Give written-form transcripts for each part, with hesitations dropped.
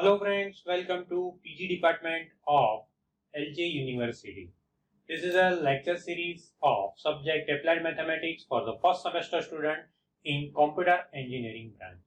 Hello friends, welcome to PG department of LJ University. This is a lecture series of subject Applied Mathematics for the first semester student in Computer Engineering branch.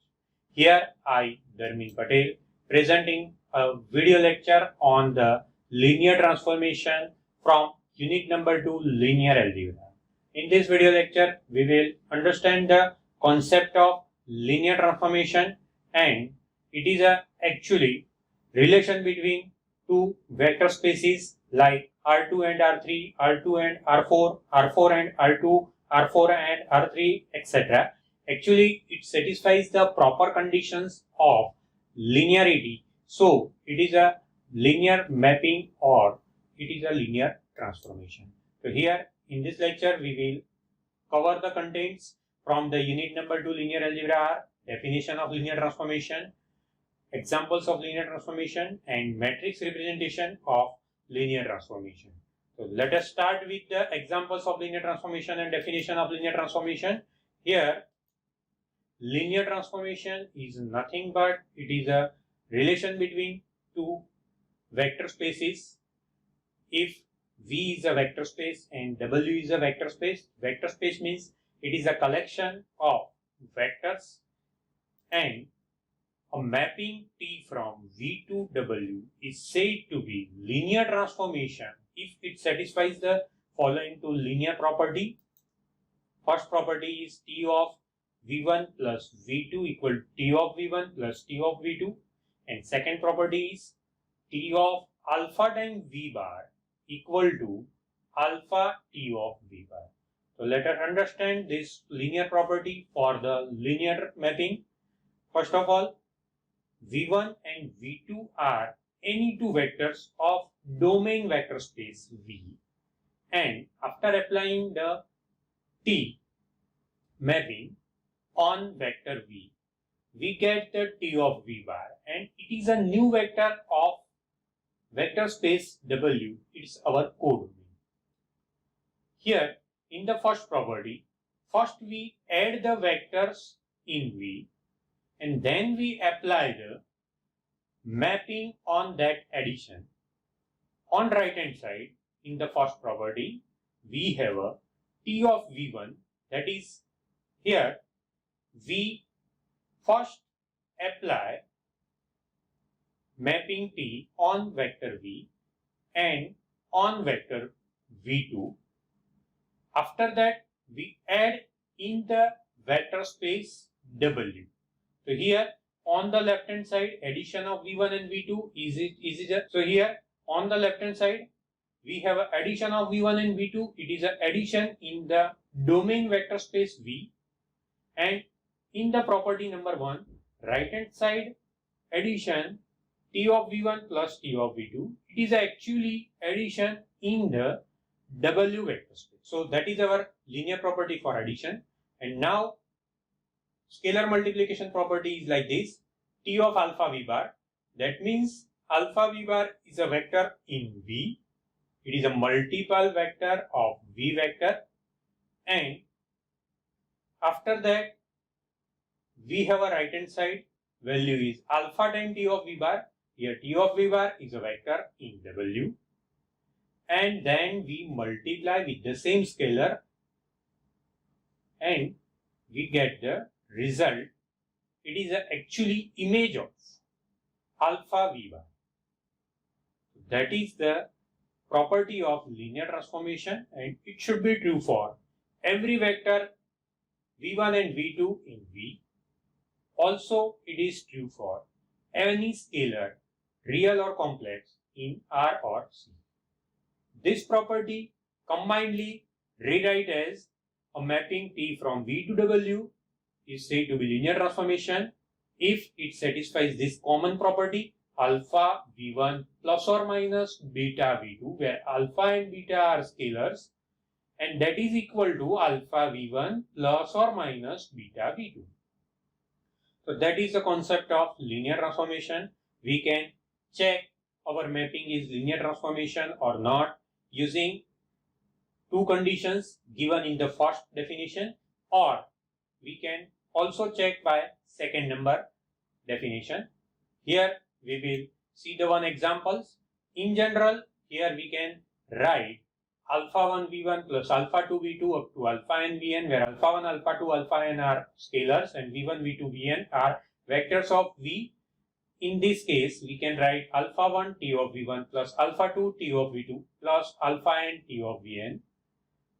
Here I, Dharmin Patel, presenting a video lecture on the linear transformation from unit number 2 linear algebra. In this video lecture, we will understand the concept of linear transformation, and it is a actually relation between two vector spaces like R2 and R3, R2 and R4, R4 and R2, R4 and R3, etc. Actually, it satisfies the proper conditions of linearity. So, it is a linear mapping or it is a linear transformation. So, here in this lecture, we will cover the contents from the unit number 2 linear algebra are definition of linear transformation, examples of linear transformation, and matrix representation of linear transformation. So let us start with the examples of linear transformation and definition of linear transformation. Here, linear transformation is nothing but it is a relation between two vector spaces. If V is a vector space and W is a vector space means it is a collection of vectors, and a mapping T from V to W is said to be linear transformation if it satisfies the following two linear property. First property is T of V1 plus V2 equal to T of V1 plus T of V2, and second property is T of alpha times V bar equal to alpha T of V bar. So let us understand this linear property for the linear mapping. First of all, V1 and V2 are any two vectors of domain vector space V, and after applying the T mapping on vector V, we get the T of V bar, and it is a new vector of vector space W. It is our codomain. Here in the first property, first we add the vectors in V, and then we apply the mapping on that addition. On right hand side, in the first property, we have a T of V1, that is here we first apply mapping T on vector V and on vector V2. After that, we add in the vector space W. So here on the left hand side, addition of V1 and V2 is so here on the left hand side, we have an addition of V1 and V2. It is an addition in the domain vector space V, and in the property number 1, right hand side addition T of V1 plus T of V2. It is actually addition in the W vector space. So that is our linear property for addition. And now scalar multiplication property is like this: T of alpha V bar. That means alpha V bar is a vector in V. It is a multiple vector of V vector, and after that we have a right hand side value is alpha times T of V bar. Here T of V bar is a vector in W, and then we multiply with the same scalar and we get the result. It is actually image of alpha V bar. That is the property of linear transformation, and it should be true for every vector V1 and V2 in V. Also, it is true for any scalar, real or complex, in R or C. This property combinedly rewrite as a mapping T from V to W is said to be linear transformation if it satisfies this common property alpha V1 plus or minus beta V2, where alpha and beta are scalars, and that is equal to alpha V1 plus or minus beta V2. So that is the concept of linear transformation. We can check our mapping is linear transformation or not using two conditions given in the first definition, or we can also check by second number definition. Here we will see the one examples. In general, here we can write alpha 1 v1 plus alpha 2 v2 up to alpha n vn, where alpha 1, alpha 2, alpha n are scalars and v1, v2, vn are vectors of v. In this case, we can write alpha 1 t of v1 plus alpha 2 t of v2 plus alpha n t of vn.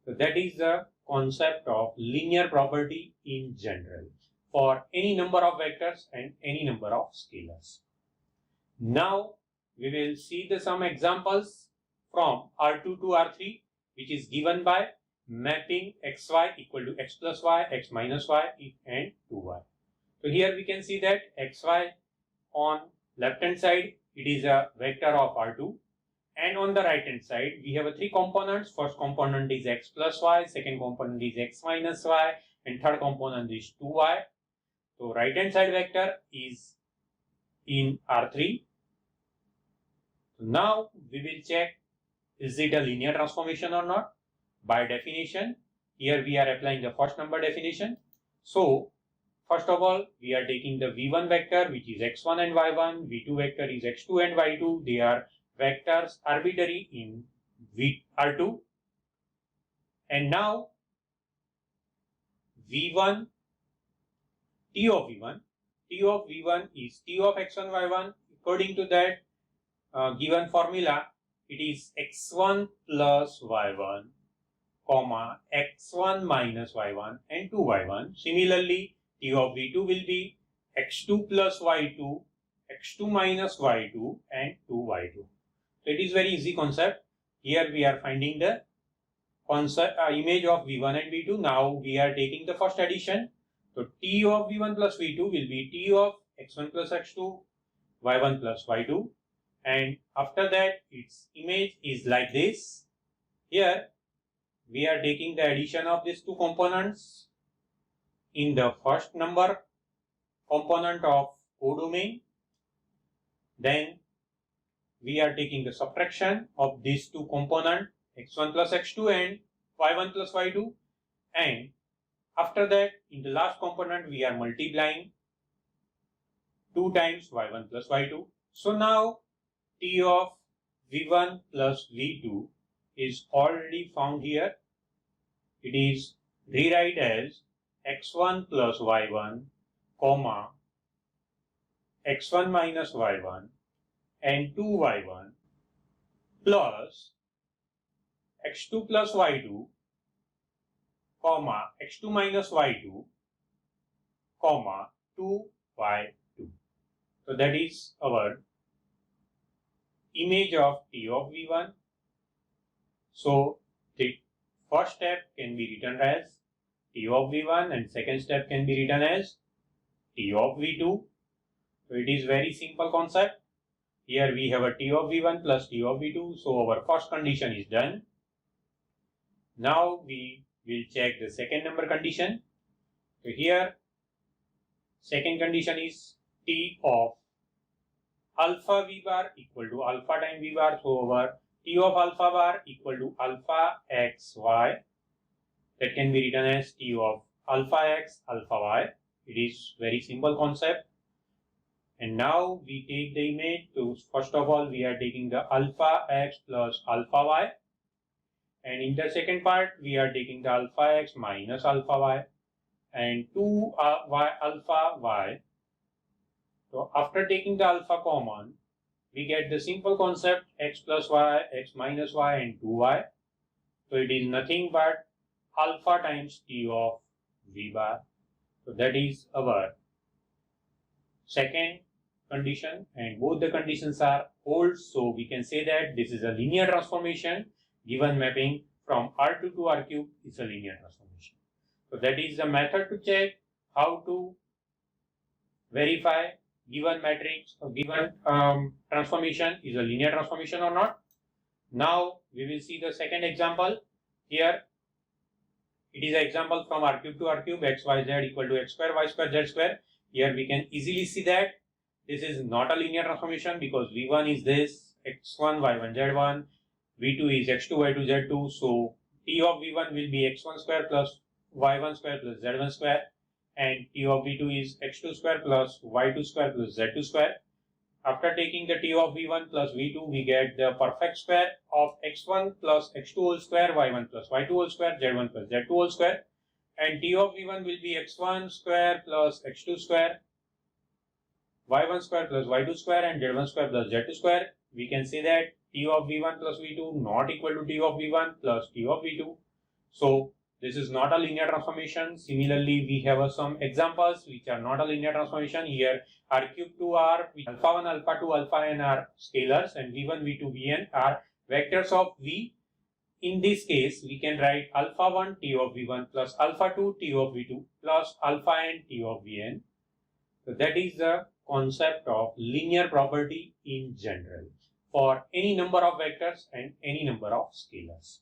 So that is the concept of linear property in general for any number of vectors and any number of scalars. Now we will see some examples from R2 to R3, which is given by mapping xy equal to x plus y, x minus y and 2y. So here we can see that xy on left hand side, it is a vector of R2, and on the right hand side we have three components. First component is x plus y, second component is x minus y, and third component is 2y. So right hand side vector is in R3. Now we will check, is it a linear transformation or not? By definition, here we are applying the first number definition. So first of all, we are taking the v1 vector, which is x1 and y1, v2 vector is x2 and y2. They are vectors arbitrary in R2. And now v1, t of v1 is t of x1, y1. According to that given formula, it is x1 plus y1, comma x1 minus y1 and 2y1. Similarly, t of v2 will be x2 plus y2, x2 minus y2 and 2y2. So it is very easy concept. Here we are finding the concept image of v1 and v2. Now we are taking the first addition. So t of v1 plus v2 will be t of x1 plus x2, y1 plus y2. And after that, its image is like this. Here we are taking the addition of these two components in the first number component of codomain. Then we are taking the subtraction of these two components, x1 plus x2 and y1 plus y2. And after that, in the last component, we are multiplying 2 times y1 plus y2. So now t of v1 plus v2 is already found here. It is rewrite as x1 plus y1, comma x1 minus y1 and 2y1 plus x2 plus y2, comma x2 minus y2, comma 2y2. So that is our image of t of v1. So the first step can be written as t of v1 and second step can be written as t of v2. So it is very simple concept. Here we have a t of v1 plus t of v2. So our first condition is done. Now we will check the second number condition. So here second condition is t of alpha v bar equal to alpha times v bar. So our t of alpha bar equal to alpha x y. That can be written as t of alpha x alpha y. It is very simple concept. And now we take the image. So first of all, we are taking the alpha x plus alpha y. And in the second part, we are taking the alpha x minus alpha y and 2 y alpha y. So after taking the alpha common, we get the simple concept x plus y, x minus y and 2y. So it is nothing but alpha times t of v bar. So that is our second condition, and both the conditions are old. So we can say that this is a linear transformation. Given mapping from R2 to R cube is a linear transformation. So that is the method to check how to verify given matrix or given transformation is a linear transformation or not. Now we will see the second example. Here it is an example from R cube to R cube, x y z equal to x square y square z square. Here we can easily see that this is not a linear transformation because v1 is this, x1 y1 z1, v2 is x2 y2 z2. So t of v1 will be x1 square plus y1 square plus z1 square, and t of v2 is x2 square plus y2 square plus z2 square. After taking the t of v1 plus v2, we get the perfect square of x1 plus x2 whole square, y1 plus y2 whole square, z1 plus z2 whole square. And t of v1 will be x1 square plus x2 square, y1 square plus y2 square, and z1 square plus z2 square. We can say that t of v1 plus v2 not equal to t of v1 plus t of v2. So this is not a linear transformation. Similarly, we have some examples which are not a linear transformation. Here r cube to r, alpha 1, alpha 2, alpha n are scalars, and v1, v2, vn are vectors of v. In this case, we can write alpha 1 t of v1 plus alpha 2 t of v2 plus alpha n t of vn. So that is the concept of linear property in general for any number of vectors and any number of scalars.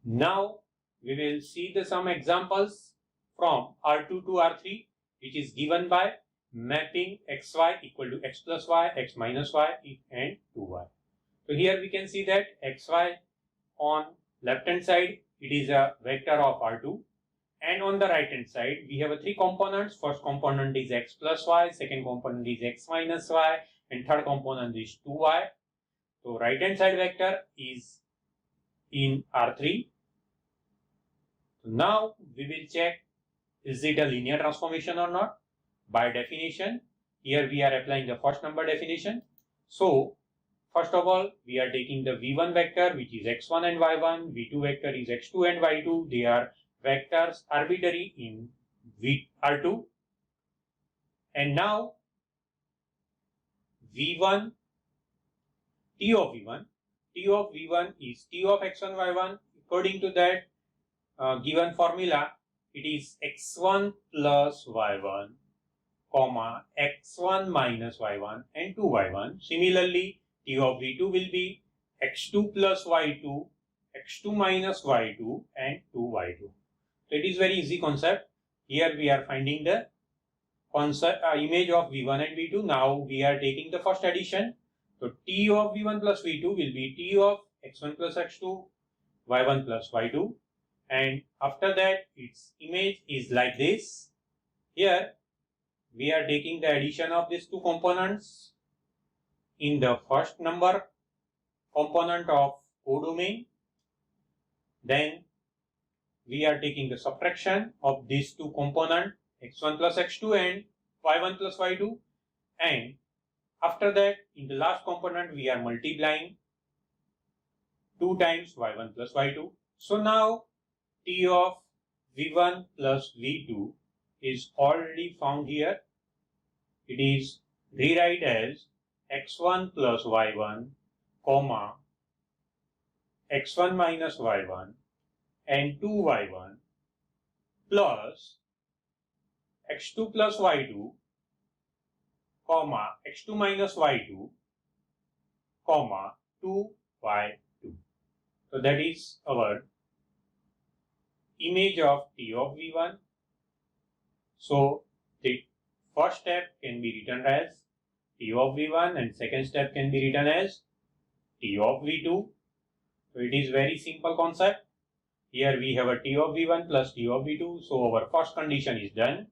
Now we will see some examples from R2 to R3, which is given by mapping xy equal to x plus y, x minus y, and 2y. So here we can see that xy on left hand side, it is a vector of R2, and on the right hand side we have three components. First component is x plus y, second component is x minus y, and third component is 2y. So right hand side vector is in R3. Now we will check, is it a linear transformation or not? By definition, here we are applying the first number definition. So first of all, we are taking the v1 vector, which is x1 and y1, v2 vector is x2 and y2. They are vectors arbitrary in R2. And now v1, t of v1 is t of x1, y1. According to that given formula, it is x1 plus y1, comma x1 minus y1 and 2y1. Similarly, t of v2 will be x2 plus y2, x2 minus y2 and 2y2. So it is very easy concept. Here we are finding the concept image of v1 and v2. Now we are taking the first addition. So t of v1 plus v2 will be t of x1 plus x2, y1 plus y2. And after that, its image is like this. Here we are taking the addition of these two components in the first number component of codomain. Then we are taking the subtraction of these two components, x1 plus x2 and y1 plus y2. And after that, in the last component, we are multiplying 2 times y1 plus y2. So now t of v1 plus v2 is already found here. It is rewrite as x1 plus y1, comma x1 minus y1 and 2y1 plus x2 plus y2, comma x2 minus y2, comma 2y2. So that is our image of t of v1. So the first step can be written as t of v1 and second step can be written as t of v2. So it is very simple concept. Here we have a t of v1 plus t of v2. So our first condition is done.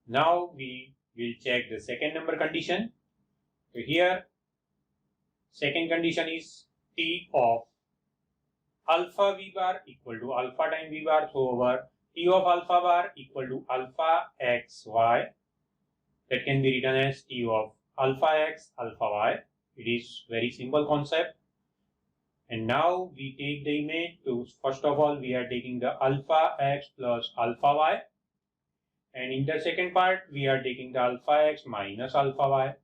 Now we will check the second number condition. So here second condition is t of alpha v bar equal to alpha times v bar. So our t of alpha bar equal to alpha x y. That can be written as t of alpha x alpha y. It is very simple concept. And now we take the image. So first of all, we are taking the alpha x plus alpha y. And in the second part, we are taking the alpha x minus alpha y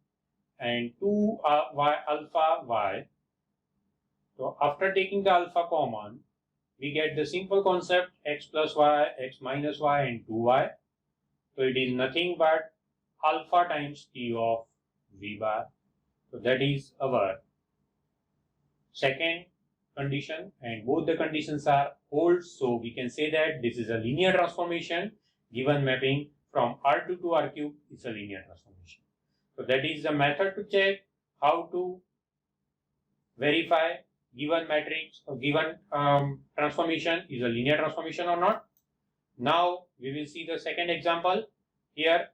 and 2 y alpha y. So after taking the alpha common, we get the simple concept x plus y, x minus y and 2y. So it is nothing but alpha times t of v bar. So that is our second condition, and both the conditions are old. So we can say that this is a linear transformation. Given mapping from R2 to R cube is a linear transformation. So that is the method to check how to verify given matrix or given transformation is a linear transformation or not. Now we will see the second example. Here